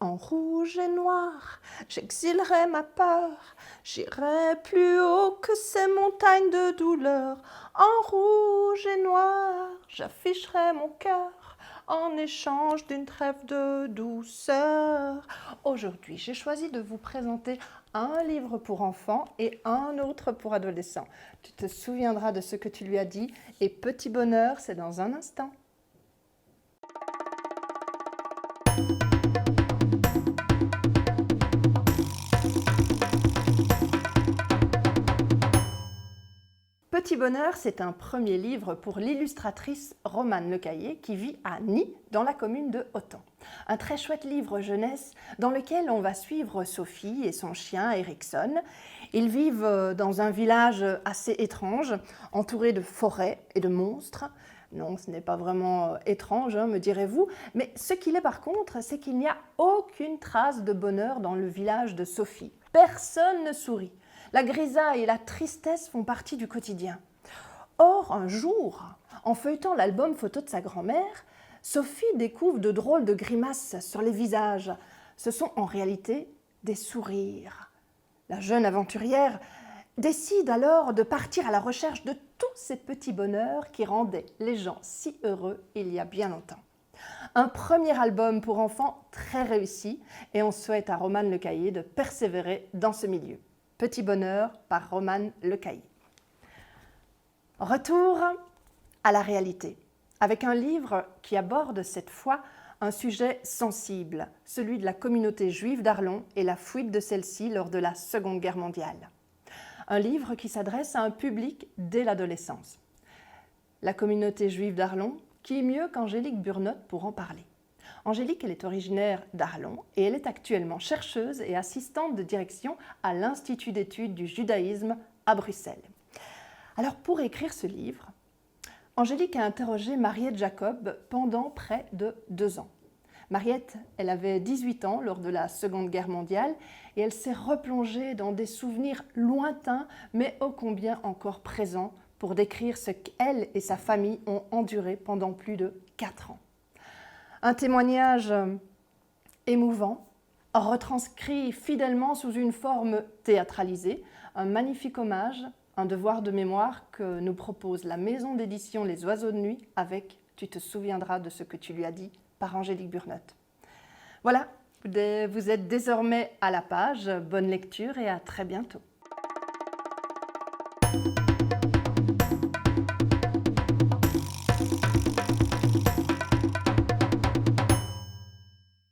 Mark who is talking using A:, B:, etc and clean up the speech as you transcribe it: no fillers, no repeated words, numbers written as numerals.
A: En rouge et noir, j'exilerai ma peur, j'irai plus haut que ces montagnes de douleur. En rouge et noir, j'afficherai mon cœur en échange d'une trêve de douceur. Aujourd'hui, j'ai choisi de vous présenter un livre pour enfants et un autre pour adolescents. Tu te souviendras de ce que tu lui as dit et Petit bonheur, c'est dans un instant. Petit bonheur, c'est un premier livre pour l'illustratrice Romane Lecaillé qui vit à Nîmes, dans la commune de Autan. Un très chouette livre jeunesse dans lequel on va suivre Sophie et son chien Erickson. Ils vivent dans un village assez étrange, entouré de forêts et de monstres. Non, ce n'est pas vraiment étrange, hein, me direz-vous, mais ce qu'il est par contre, c'est qu'il n'y a aucune trace de bonheur dans le village de Sophie. Personne ne sourit. La grisaille et la tristesse font partie du quotidien. Or, un jour, en feuilletant l'album photo de sa grand-mère, Sophie découvre de drôles de grimaces sur les visages. Ce sont en réalité des sourires. La jeune aventurière décide alors de partir à la recherche de tous ces petits bonheurs qui rendaient les gens si heureux il y a bien longtemps. Un premier album pour enfants très réussi et on souhaite à Romane Lecaillé de persévérer dans ce milieu. Petit bonheur par Romane Lecaillé. Retour à la réalité, avec un livre qui aborde cette fois un sujet sensible, celui de la communauté juive d'Arlon et la fuite de celle-ci lors de la Seconde Guerre mondiale. Un livre qui s'adresse à un public dès l'adolescence. La communauté juive d'Arlon, qui mieux qu'Angélique Burnotte pour en parler. Angélique, elle est originaire d'Arlon et elle est actuellement chercheuse et assistante de direction à l'Institut d'études du judaïsme à Bruxelles. Alors pour écrire ce livre, Angélique a interrogé Mariette Jacob pendant près de 2 ans. Mariette, elle avait 18 ans lors de la Seconde Guerre mondiale et elle s'est replongée dans des souvenirs lointains mais ô combien encore présents pour décrire ce qu'elle et sa famille ont enduré pendant plus de 4 ans. Un témoignage émouvant, retranscrit fidèlement sous une forme théâtralisée, un magnifique hommage, un devoir de mémoire que nous propose la maison d'édition Les Oiseaux de Nuit avec « Tu te souviendras de ce que tu lui as dit » par Angélique Burnotte. Voilà, vous êtes désormais à la page. Bonne lecture et à très bientôt.